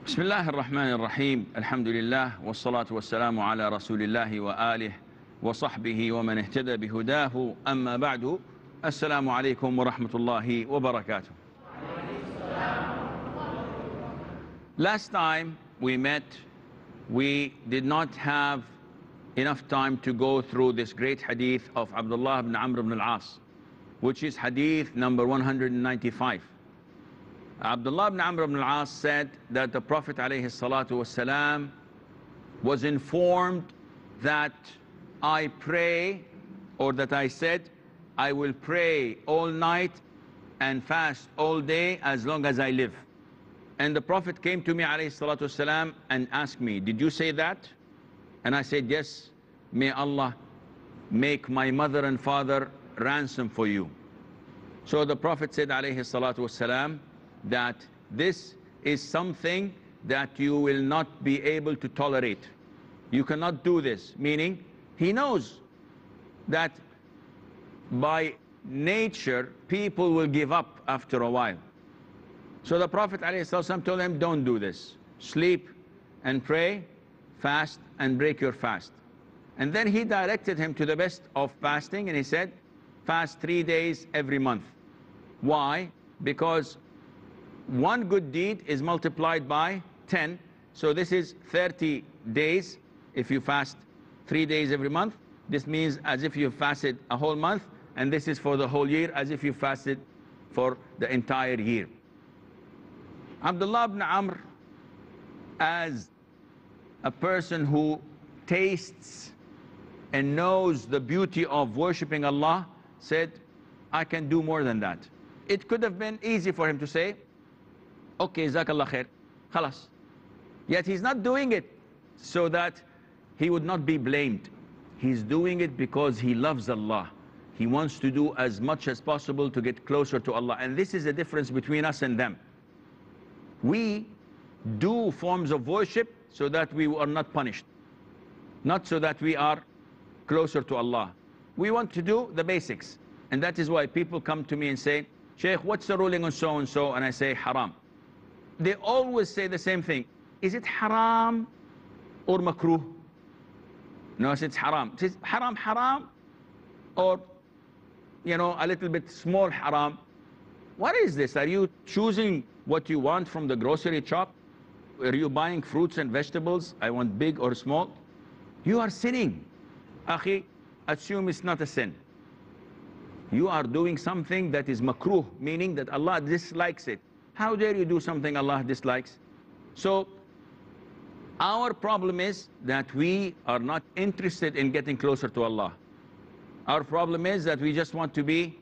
بسم الله الرحمن الرحيم الحمد لله والصلاة والسلام على رسول الله وآله وصحبه ومن اهتدى بهداه أما بعد السلام عليكم ورحمة الله وبركاته. Last time we met, we did not have enough time to go through this great hadith of Abdullah ibn Amr ibn al-As, which is hadith number 195. Abdullah ibn Amr ibn al-As said that the Prophet ﷺ was informed that I pray, or that I said, I will pray all night and fast all day as long as I live. And the Prophet came to me ﷺ and asked me, did you say that? And I said, yes, may Allah make my mother and father ransom for you. So the Prophet said ﷺ that this is something that you will not be able to tolerate. You cannot do this, meaning he knows that by nature people will give up after a while. So the Prophet ﷺ told him, don't do this. Sleep and pray, fast and break your fast. And then he directed him to the best of fasting, and he said, fast 3 days every month. Why? Because one good deed is multiplied by 10. So this is 30 days if you fast 3 days every month. This means as if you fasted a whole month, and this is for the whole year, as if you fasted for the entire year. Abdullah ibn Amr, as a person who tastes and knows the beauty of worshipping Allah, said, I can do more than that. It could have been easy for him to say, okay, jazakallah khair, khalas. Yet he's not doing it so that he would not be blamed. He's doing it because he loves Allah. He wants to do as much as possible to get closer to Allah. And this is the difference between us and them. We do forms of worship so that we are not punished, not so that we are closer to Allah. We want to do the basics. And that is why people come to me and say, Shaykh, what's the ruling on so and so? And I say, haram. They always say the same thing. Is it haram or makruh? No, it's haram. It is haram, or, you know, a little bit small haram. What is this? Are you choosing what you want from the grocery shop? Are you buying fruits and vegetables? I want big or small. You are sinning. Akhi, assume it's not a sin. You are doing something that is makruh, meaning that Allah dislikes it. How dare you do something Allah dislikes? So our problem is that we are not interested in getting closer to Allah. Our problem is that we just want to be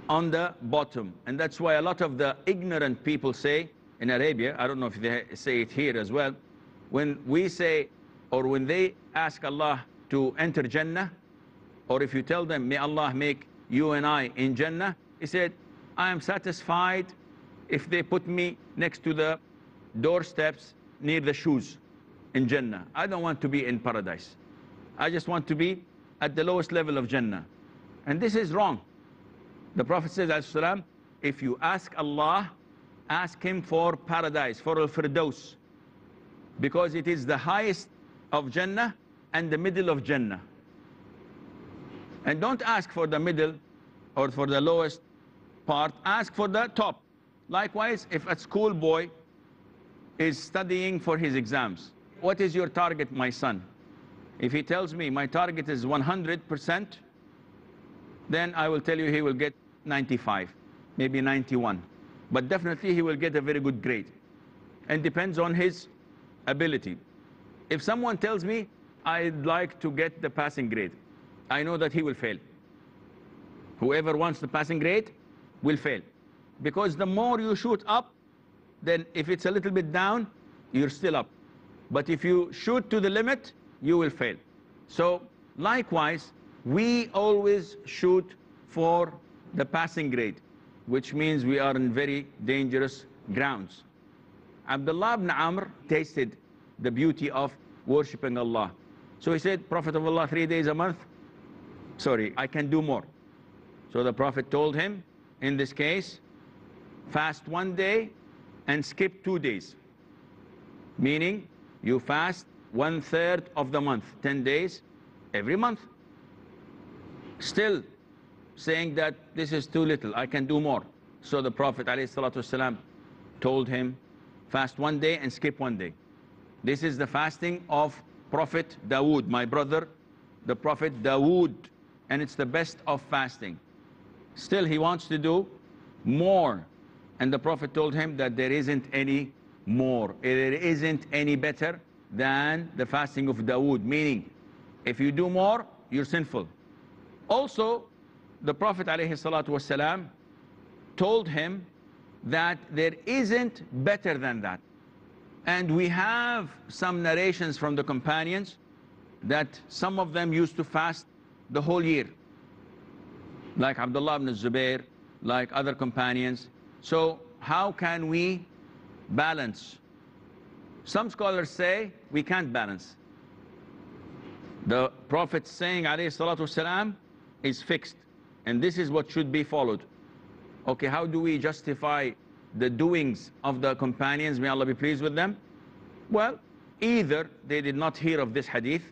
on the bottom. And that's why a lot of the ignorant people say in Arabia, I don't know if they say it here as well, when we say, or when they ask Allah to enter Jannah, or if you tell them, may Allah make you and I in Jannah, he said, I am satisfied if they put me next to the doorsteps near the shoes in Jannah. I don't want to be in paradise. I just want to be at the lowest level of Jannah. And this is wrong. The Prophet says, ﷺ, if you ask Allah, ask him for paradise, for al-Firdaus, because it is the highest of Jannah and the middle of Jannah. And don't ask for the middle or for the lowest part, ask for the top. Likewise, if a schoolboy is studying for his exams, what is your target, my son? If he tells me my target is 100%, then I will tell you he will get 95, maybe 91. But definitely he will get a very good grade. And depends on his ability. If someone tells me I'd like to get the passing grade, I know that he will fail. Whoever wants the passing grade will fail. Because the more you shoot up, then if it's a little bit down, you're still up. But if you shoot to the limit, you will fail. So likewise, we always shoot for the passing grade, which means we are in very dangerous grounds. Abdullah ibn Amr tasted the beauty of worshipping Allah. So he said, Prophet of Allah, 3 days a month, sorry, I can do more. So the Prophet told him, in this case, fast 1 day and skip 2 days. meaning you fast 1/3 of the month, 10 days every month. Still saying that this is too little, I can do more. So the Prophet ﷺ told him, fast 1 day and skip 1 day. This is the fasting of Prophet Dawood, my brother, the Prophet Dawood, and it's the best of fasting. Still he wants to do more, and the Prophet told him that there isn't any more, there isn't any better than the fasting of Dawood, meaning if you do more, you're sinful. Also, the Prophet ﷺ told him that there isn't better than that. And we have some narrations from the companions that some of them used to fast the whole year, like Abdullah ibn Zubair, like other companions. So how can we balance? Some scholars say we can't balance. The Prophet saying ﷺ is fixed, and this is what should be followed. Okay, how do we justify the doings of the companions, may Allah be pleased with them? Well, either they did not hear of this hadith,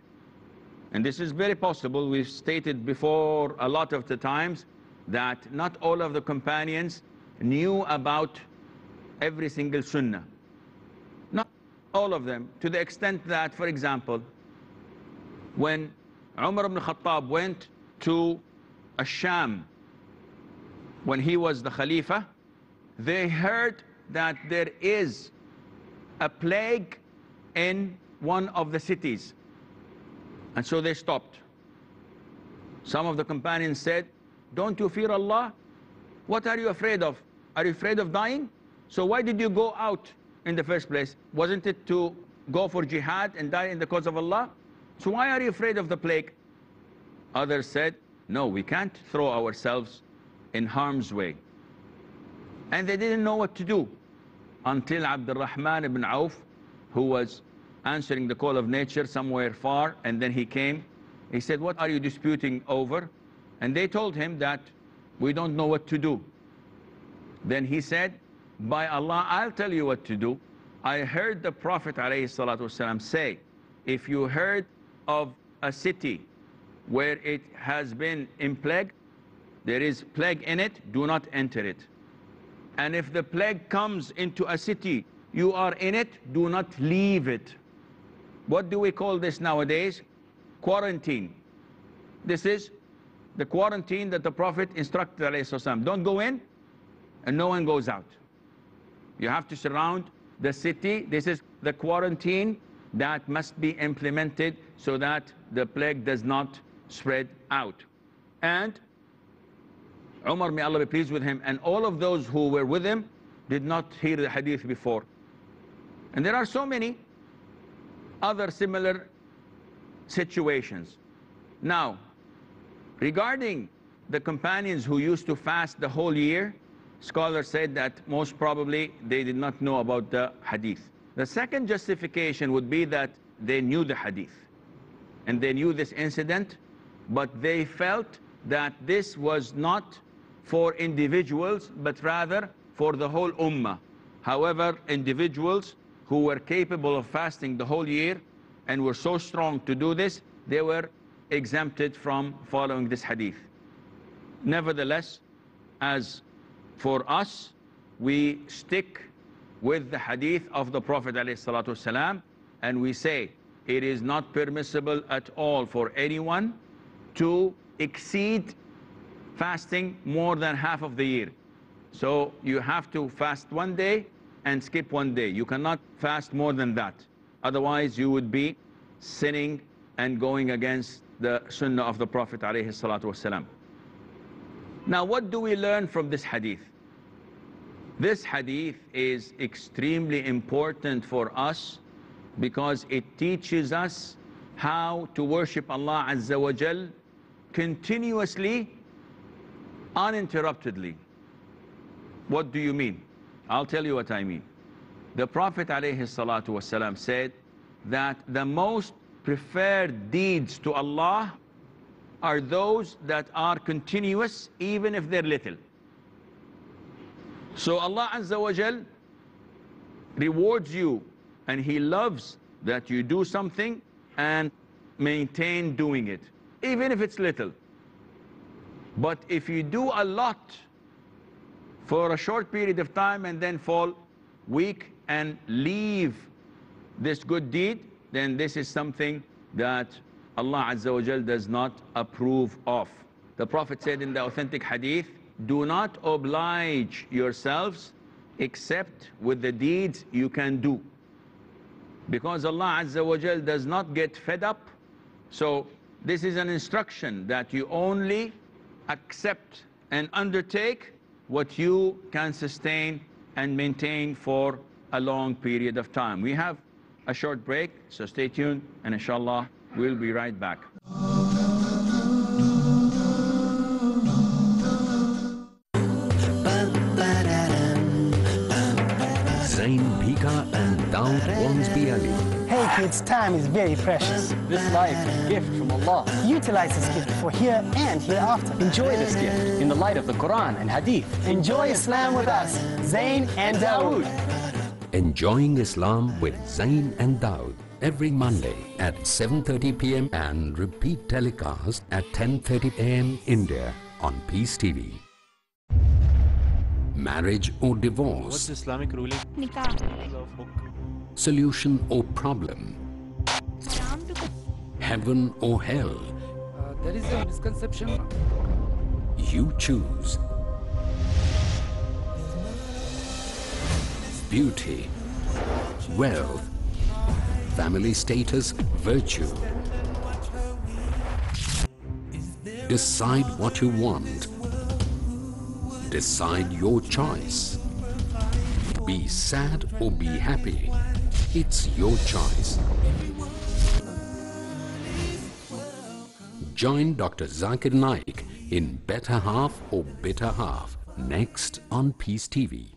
and this is very possible. We've stated before a lot of the times that not all of the companions knew about every single sunnah. Not all of them, to the extent that, for example, when Umar ibn Khattab went to Sham, when he was the Khalifa, they heard that there is a plague in one of the cities. And so they stopped. Some of the companions said, don't you fear Allah? What are you afraid of? Are you afraid of dying? So why did you go out in the first place? Wasn't it to go for jihad and die in the cause of Allah? So why are you afraid of the plague? Others said, no, we can't throw ourselves in harm's way. And they didn't know what to do until Abdul Rahman ibn Auf, who was answering the call of nature somewhere far, and then he came. He said, what are you disputing over? And they told him that we don't know what to do. Then he said, by Allah, I'll tell you what to do. I heard the Prophet ﷺ say, if you heard of a city where it has been in plague, there is plague in it, do not enter it. And if the plague comes into a city, you are in it, do not leave it. What do we call this nowadays? Quarantine. This is the quarantine that the Prophet instructed ﷺ. Don't go in, and no one goes out. You have to surround the city. This is the quarantine that must be implemented so that the plague does not spread out. And Umar, may Allah be pleased with him, and all of those who were with him did not hear the hadith before. And there are so many other similar situations. Now, regarding the companions who used to fast the whole year, scholars said that most probably they did not know about the hadith. The second justification would be that they knew the hadith and they knew this incident, but they felt that this was not for individuals, but rather for the whole ummah. However, individuals who were capable of fasting the whole year and were so strong to do this, they were exempted from following this hadith. Nevertheless, as for us, we stick with the hadith of the Prophet ﷺ, and we say it is not permissible at all for anyone to exceed fasting more than half of the year. So you have to fast 1 day and skip 1 day. You cannot fast more than that. Otherwise you would be sinning and going against the sunnah of the Prophet ﷺ. Now, what do we learn from this hadith? This hadith is extremely important for us because it teaches us how to worship Allah Azza wa Jal continuously, uninterruptedly. What do you mean? I'll tell you what I mean. The Prophet ﷺ said that the most preferred deeds to Allah are those that are continuous, even if they're little. So Allah Azza wa Jal rewards you and He loves that you do something and maintain doing it, even if it's little. But if you do a lot for a short period of time and then fall weak and leave this good deed, then this is something that Allah Azza wa Jal does not approve of. The Prophet said in the authentic hadith, do not oblige yourselves except with the deeds you can do. Because Allah Azza wa Jal does not get fed up. So this is an instruction that you only accept and undertake what you can sustain and maintain for a long period of time. We have a short break, so stay tuned, and inshallah we'll be right back. Zain, Bhika and Daud Wansby Ali. Hey kids, time is very precious. This life is a gift from Allah. Utilize this gift for here and hereafter. Enjoy this gift in the light of the Quran and Hadith. Enjoy Islam with us, Zain and Dawood. Enjoying Islam with Zain and Daud every Monday at 7:30 p.m. and repeat telecast at 10:30 a.m. India on Peace TV. Marriage or divorce? What's Islamic ruling? Nikah. Solution or problem? Heaven or hell? There is a misconception. You choose. Beauty, wealth, family status, virtue. Decide what you want. Decide your choice. Be sad or be happy. It's your choice. Join Dr. Zakir Naik in Better Half or Bitter Half next on Peace TV.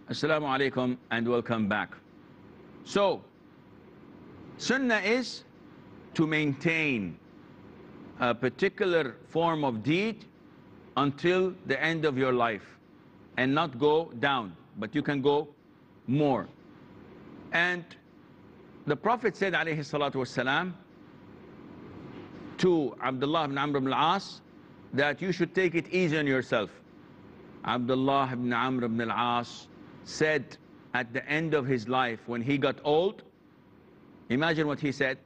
Assalamu alaikum and welcome back. So, Sunnah is to maintain a particular form of deed until the end of your life and not go down, but you can go more. And the Prophet said alayhi salatu wassalam to Abdullah ibn Amr ibn al-As that you should take it easy on yourself. Abdullah ibn Amr ibn al-As said at the end of his life when he got old, imagine what he said,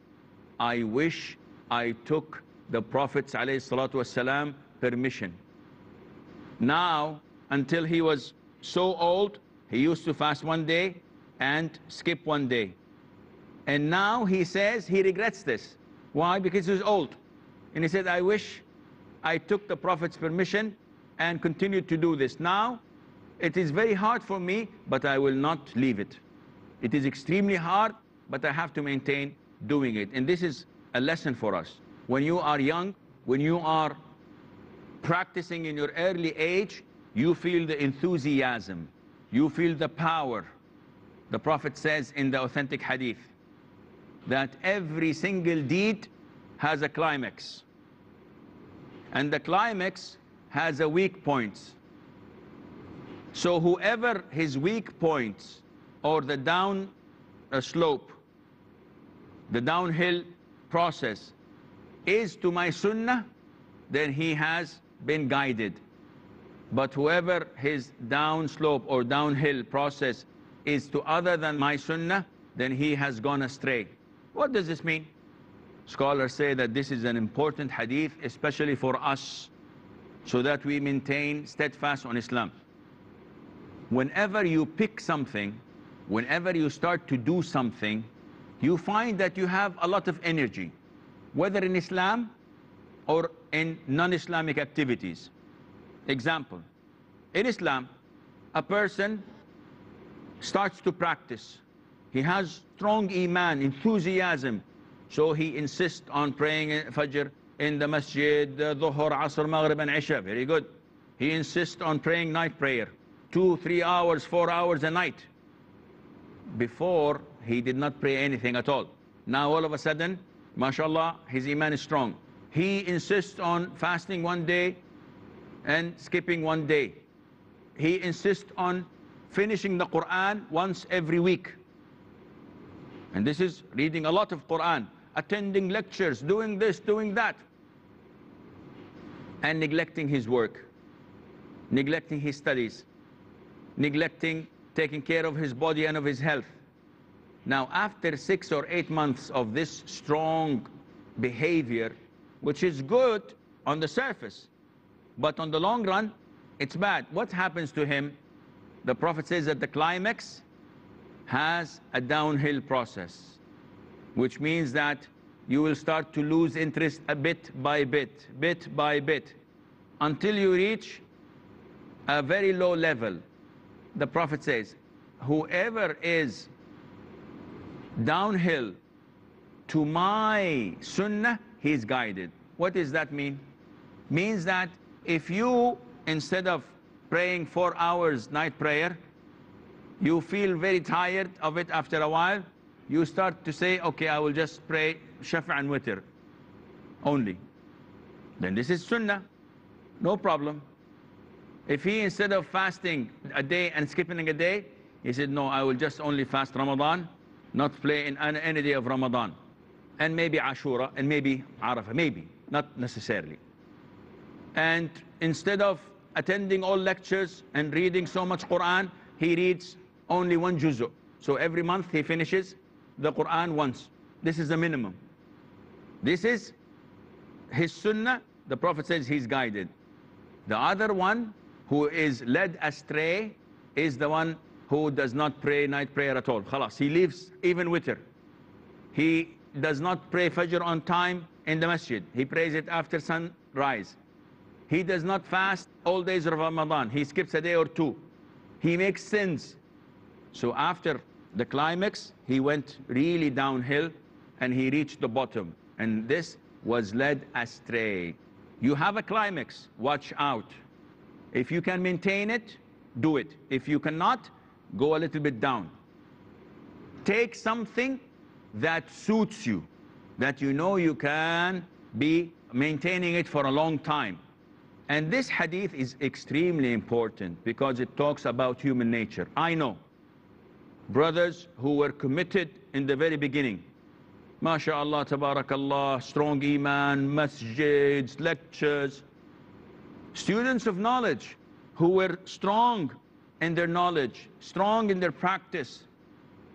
I wish I took the Prophet's alayhi salatu wassalam permission. Now, until he was so old, he used to fast one day and skip one day. And now he says he regrets this. Why? Because he was old. And he said, I wish I took the Prophet's permission and continued to do this. Now, it is very hard for me, but I will not leave it. It is extremely hard, but I have to maintain doing it. And this is a lesson for us. When you are young, when you are practicing in your early age, you feel the enthusiasm, you feel the power. The Prophet says in the authentic hadith that every single deed has a climax, and the climax has a weak points. So whoever his weak points or the down slope, the downhill process is to my sunnah, then he has been guided. But whoever his down slope or downhill process is to other than my sunnah, then he has gone astray. What does this mean? Scholars say that this is an important hadith, especially for us, so that we maintain steadfast on Islam. Whenever you pick something, whenever you start to do something, you find that you have a lot of energy, whether in Islam or in non-Islamic activities. Example, in Islam, a person starts to practice. He has strong iman, enthusiasm, so he insists on praying Fajr in the masjid, Dhuhr, Asr, Maghrib and Isha. Very good. He insists on praying night prayer, 2, 3 hours, 4 hours a night. Before, he did not pray anything at all. Now all of a sudden, mashallah, his iman is strong. He insists on fasting one day and skipping one day. He insists on finishing the Quran once every week. And this is reading a lot of Quran, attending lectures, doing this, doing that, and neglecting his work, neglecting his studies, neglecting taking care of his body and of his health. Now, after 6 or 8 months of this strong behavior, which is good on the surface, but on the long run, it's bad. What happens to him? The Prophet says that the climax has a downhill process, which means that you will start to lose interest a bit by bit, bit by bit, until you reach a very low level. The Prophet says, whoever is downhill to my sunnah, he is guided. What does that mean? Means that if you, instead of praying 4 hours night prayer, you feel very tired of it after a while, you start to say, okay, I will just pray shafa and witr only. Then this is sunnah, no problem. If he, instead of fasting a day and skipping a day, he said, no, I will just only fast Ramadan, not play in any day of Ramadan, and maybe Ashura, and maybe Arafah, maybe, not necessarily. And instead of attending all lectures and reading so much Quran, he reads only 1 juzu. So every month he finishes the Quran once. This is the minimum. This is his sunnah. The Prophet says he's guided. The other one who is led astray is the one who does not pray night prayer at all. Khalas, he leaves even witr. He does not pray Fajr on time in the masjid. He prays it after sunrise. He does not fast all days of Ramadan. He skips a day or 2. He makes sins. So after the climax, he went really downhill and he reached the bottom. And this was led astray. You have a climax, watch out. If you can maintain it, do it. If you cannot, go a little bit down. Take something that suits you, that you know you can be maintaining it for a long time. And this hadith is extremely important because it talks about human nature. I know brothers who were committed in the very beginning. MashaAllah, tabarakallah, strong iman, masjids, lectures. Students of knowledge who were strong in their knowledge, strong in their practice,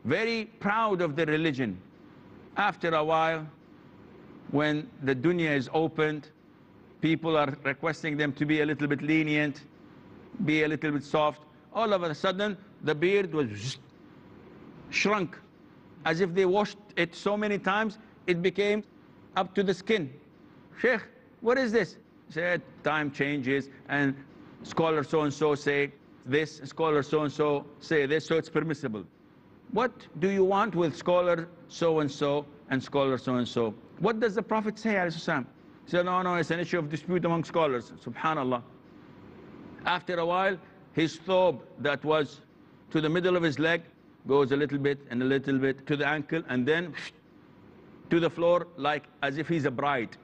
very proud of their religion. After a while, when the dunya is opened, people are requesting them to be a little bit lenient, be a little bit soft. All of a sudden, the beard was shrunk. As if they washed it so many times, it became up to the skin. Sheikh, what is this? He said, time changes, and scholar so-and-so say this, scholar so-and-so say this, so it's permissible. What do you want with scholar so-and-so and scholar so-and-so? What does the Prophet say, alayhi salam? He said, no, it's an issue of dispute among scholars. Subhanallah. After a while, his thobe that was to the middle of his leg goes a little bit and a little bit to the ankle, and then to the floor, like as if he's a bride.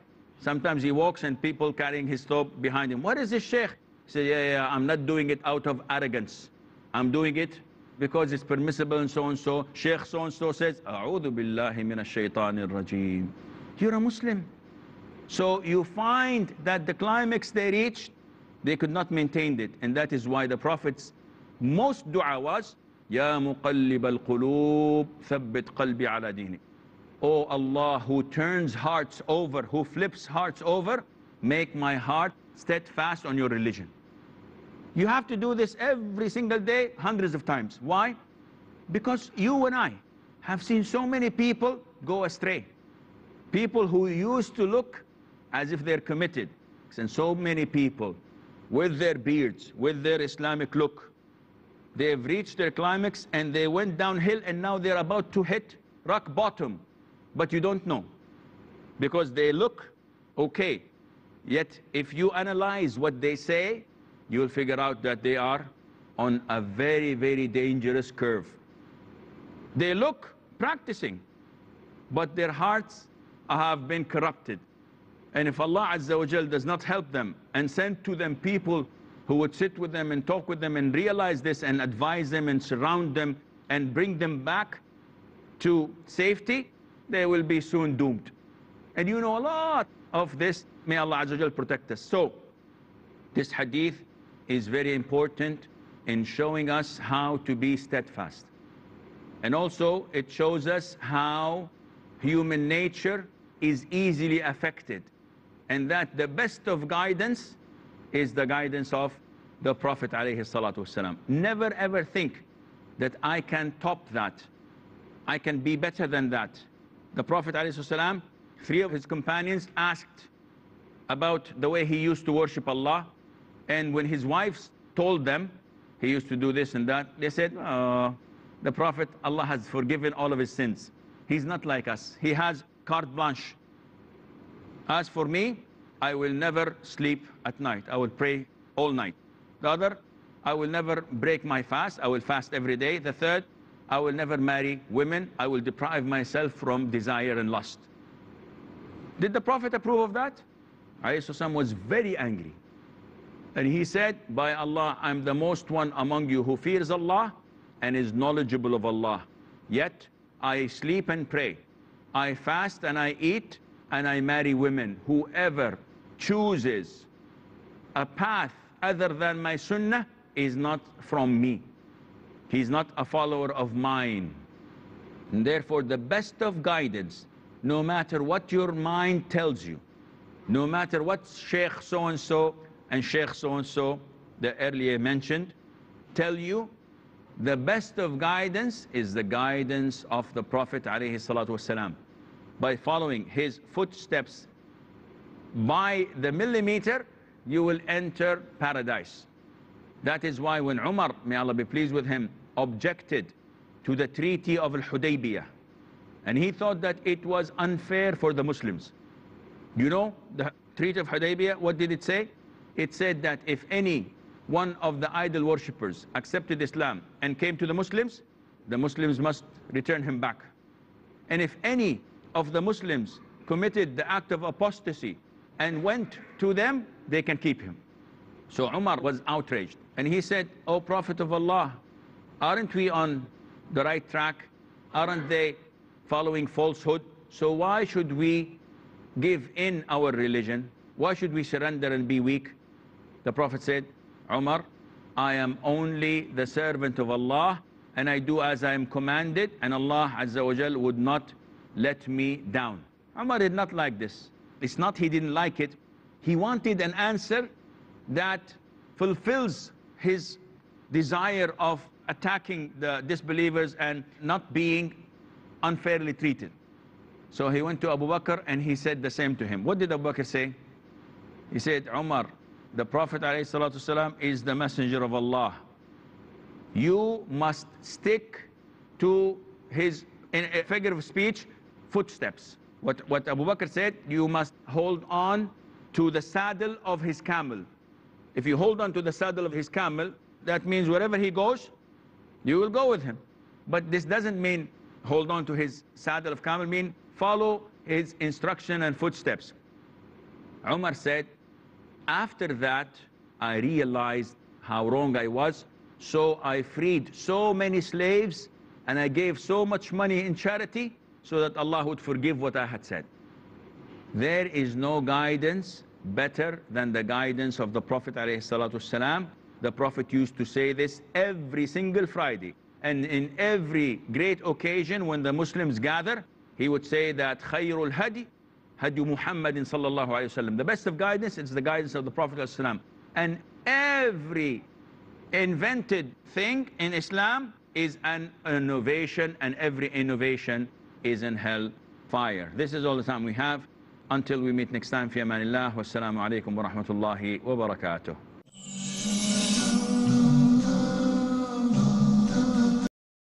Sometimes he walks and people carrying his thobe behind him. What is this, Sheikh? He said, yeah, I'm not doing it out of arrogance. I'm doing it because it's permissible and so and so. Sheikh so-and-so says, A'udhu billahi minash shaitanir rajim. You're a Muslim. So you find that the climax they reached, they could not maintain it. And that is why the Prophet's most dua was, Ya muqallib al-qulub, thabbit qalbi ala dini. Oh Allah, who turns hearts over, who flips hearts over, make my heart steadfast on your religion. You have to do this every single day, hundreds of times. Why? Because you and I have seen so many people go astray. People who used to look as if they're committed. And so many people with their beards, with their Islamic look, they've reached their climax and they went downhill, and now they're about to hit rock bottom. But you don't know, because they look okay. Yet if you analyze what they say, you'll figure out that they are on a very, very dangerous curve. They look practicing, but their hearts have been corrupted. And if Allah Azza wa Jal does not help them and send to them people who would sit with them and talk with them and realize this and advise them and surround them and bring them back to safety, they will be soon doomed. And you know a lot of this. May Allah Azza wa Jal protect us. So this hadith is very important in showing us how to be steadfast. And also it shows us how human nature is easily affected, and that the best of guidance is the guidance of the Prophet ﷺ. Never ever think that I can top that, I can be better than that. The Prophet ﷺ, 3 of his companions asked about the way he used to worship Allah, and when his wives told them he used to do this and that, they said, oh, the Prophet, Allah has forgiven all of his sins. He's not like us. He has carte blanche. As for me, I will never sleep at night. I will pray all night. The other, I will never break my fast. I will fast every day. The third, I will never marry women. I will deprive myself from desire and lust. Did the Prophet approve of that? Alayhi was very angry. And he said, by Allah, I'm the most one among you who fears Allah and is knowledgeable of Allah. Yet, I sleep and pray. I fast and I eat and I marry women. Whoever chooses a path other than my sunnah is not from me. He's not a follower of mine. And therefore, the best of guidance, no matter what your mind tells you, no matter what Sheikh so-and-so and Sheikh so-and-so, the earlier mentioned, tell you, the best of guidance is the guidance of the Prophet ﷺ. By following his footsteps by the millimeter, you will enter paradise. That is why when Umar, may Allah be pleased with him, objected to the treaty of Al-Hudaybiyah, and he thought that it was unfair for the Muslims. You know, the treaty of Hudaybiyah, what did it say? It said that if any one of the idol worshippers accepted Islam and came to the Muslims must return him back. And if any of the Muslims committed the act of apostasy and went to them, they can keep him. So Umar was outraged. And he said, O Prophet of Allah, aren't we on the right track? Aren't they following falsehood? So why should we give in our religion? Why should we surrender and be weak? The Prophet said, Umar, I am only the servant of Allah, and I do as I am commanded, and Allah Azza wa Jal would not let me down. Umar did not like this. It's not he didn't like it. He wanted an answer that fulfills his desire of attacking the disbelievers and not being unfairly treated. So he went to Abu Bakr and he said the same to him. What did Abu Bakr say? He said, Umar, the Prophet ﷺ is the messenger of Allah. You must stick to his, in a figure of speech, footsteps. What Abu Bakr said, you must hold on to the saddle of his camel. If you hold on to the saddle of his camel, that means wherever he goes, you will go with him. But this doesn't mean hold on to his saddle of camel, mean follow his instruction and footsteps. Umar said, after that, I realized how wrong I was, so I freed so many slaves and I gave so much money in charity so that Allah would forgive what I had said. There is no guidance better than the guidance of the Prophet ﷺ. The Prophet used to say this every single Friday. And in every great occasion when the Muslims gather, he would say that Khayrul Hadi, Hadi Muhammadin sallallahu alayhi wasallam. The best of guidance is the guidance of the Prophet ﷺ. And every invented thing in Islam is an innovation, and every innovation is in hell fire. This is all the time we have. Until we meet next time, fi amanillah, wassalamu alaikum wa rahmatullahi wa barakatuh.